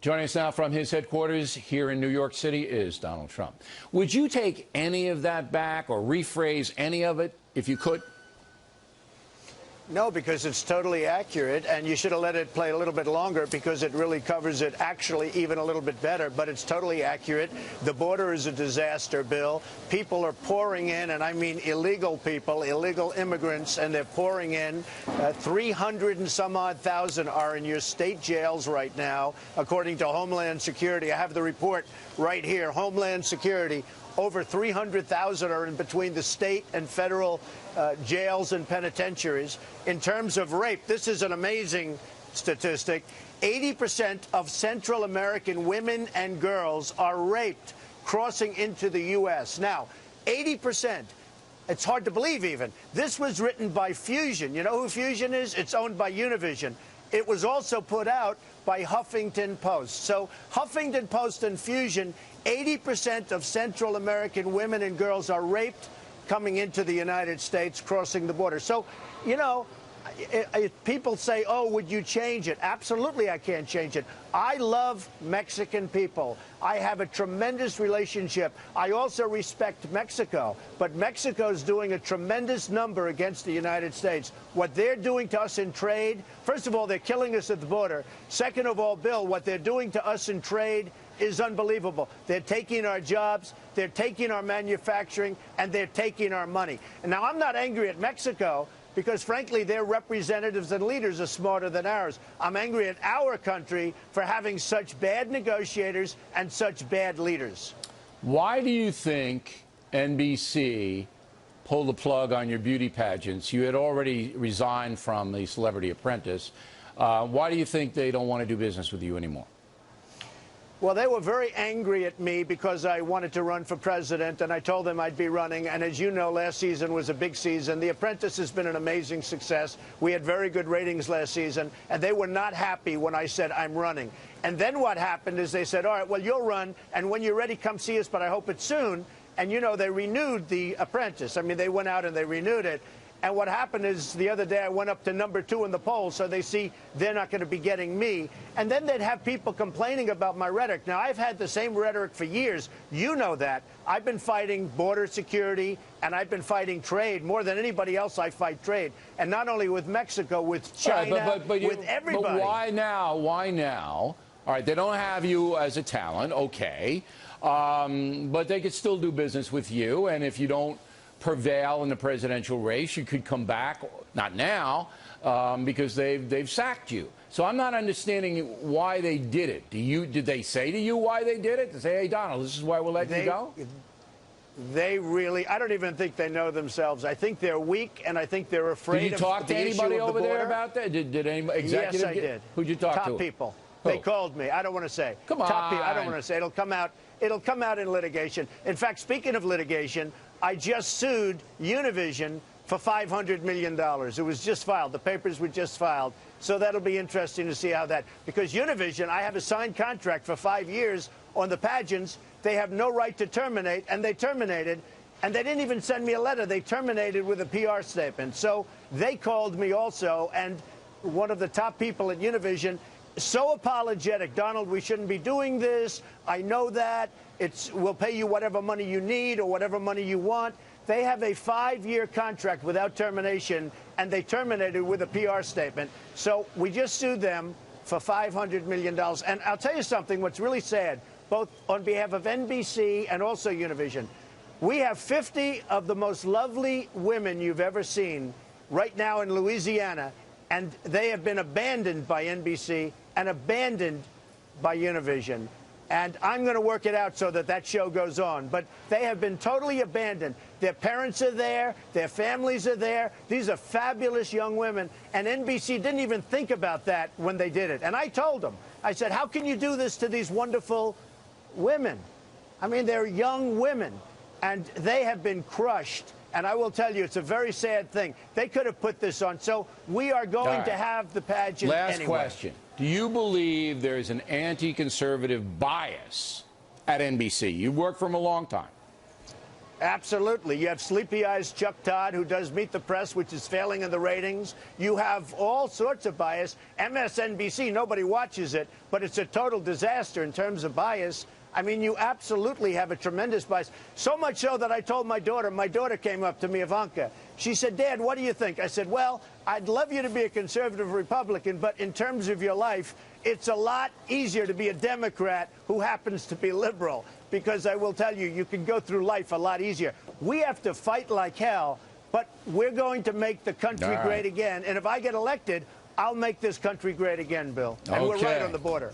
Joining us now from his headquarters here in New York City is Donald Trump. Would you take any of that back or rephrase any of it if you could? No, because it's totally accurate, and you should have let it play a little bit longer because it really covers it actually even a little bit better, but it's totally accurate. The border is a disaster, Bill. People are pouring in, and I mean illegal people, illegal immigrants, and they're pouring in. 300 and some odd thousand are in your state jails right now, according to Homeland Security. I have the report right here. Homeland Security. Over 300,000 are in between the state and federal jails and penitentiaries. In terms of rape, this is an amazing statistic. 80% of Central American women and girls are raped crossing into the U.S. Now, 80%. It's hard to believe even. This was written by Fusion. You know who Fusion is? It's owned by Univision. It was also put out by Huffington Post. So Huffington Post and Fusion, 80% of Central American women and girls are raped coming into the United States, crossing the border. So, you know, people say, oh, would you change it? Absolutely, I can't change it. I love Mexican people. I have a tremendous relationship. I also respect Mexico. But Mexico's doing a tremendous number against the United States. What they're doing to us in trade, first of all, they're killing us at the border. Second of all, Bill, what they're doing to us in trade is unbelievable. They're taking our jobs, they're taking our manufacturing, and they're taking our money. And now, I'm not angry at Mexico, because, frankly, their representatives and leaders are smarter than ours. I'm angry at our country for having such bad negotiators and such bad leaders. Why do you think NBC pulled the plug on your beauty pageants? You had already resigned from the Celebrity Apprentice. Why do you think they don't want to do business with you anymore? Well, they were very angry at me because I wanted to run for president, and I told them I'd be running. And as you know, last season was a big season. The Apprentice has been an amazing success. We had very good ratings last season, and they were not happy when I said I'm running. And then what happened is they said, all right, well, you'll run, and when you're ready, come see us, but I hope it's soon. And, you know, they renewed The Apprentice. I mean, they went out and they renewed it. And what happened is the other day I went up to #2 in the polls, so they see they're not going to be getting me. And then they'd have people complaining about my rhetoric. Now, I've had the same rhetoric for years. You know that. I've been fighting border security, and I've been fighting trade. More than anybody else, I fight trade. And not only with Mexico, with China, right, with everybody. But why now? Why now? All right, they don't have you as a talent, okay. But they could still do business with you, and if you don't prevail in the presidential race, you could come back, not now, because they've sacked you. So I'm not understanding why they did it. Did they say to you why they did it? To say, hey, Donald, this is why we'll let you go? They really, I don't even think they know themselves. I think they're weak, and I think they're afraid of the issue of the border. Did you talk to anybody over there about that? Did any executive? Yes, I did. Who'd you talk to? Top people. Who? They called me. I don't want to say. Come on. Top people. I don't want to say. It'll come out. It'll come out in litigation. In fact, speaking of litigation, I just sued Univision for $500 million. It was just filed. The papers were just filed. So that'll be interesting to see how that, because Univision, I have a signed contract for 5 years on the pageants. They have no right to terminate, and they terminated. And they didn't even send me a letter. They terminated with a PR statement. So they called me also, and one of the top people at Univision, so apologetic. Donald, we shouldn't be doing this. I know that. We'll pay you whatever money you need or whatever money you want. They have a 5-year contract without termination, and they terminated with a PR statement. So we just sued them for $500 million. And I'll tell you something, what's really sad, both on behalf of NBC and also Univision, we have 50 of the most lovely women you've ever seen right now in Louisiana, and they have been abandoned by NBC and abandoned by Univision. And I'm going to work it out so that that show goes on. But they have been totally abandoned. Their parents are there. Their families are there. These are fabulous young women. And NBC didn't even think about that when they did it. And I told them, I said, how can you do this to these wonderful women? I mean, they're young women. And they have been crushed. And I will tell you, it's a very sad thing. They could have put this on. So we are going to have the pageant Last anyway. question. Do you believe there's an anti-conservative bias at NBC? You've worked for them a long time. Absolutely. You have Sleepy Eyes Chuck Todd, who does Meet the Press, which is failing in the ratings. You have all sorts of bias. MSNBC, nobody watches it, but it's a total disaster in terms of bias. I mean, you absolutely have a tremendous bias. So much so that I told my daughter came up to me, Ivanka. She said, Dad, what do you think? I said, well, I'd love you to be a conservative Republican, but in terms of your life, it's a lot easier to be a Democrat who happens to be liberal, because I will tell you, you can go through life a lot easier. We have to fight like hell, but we're going to make the country great again. And if I get elected, I'll make this country great again, Bill. And we're right on the border.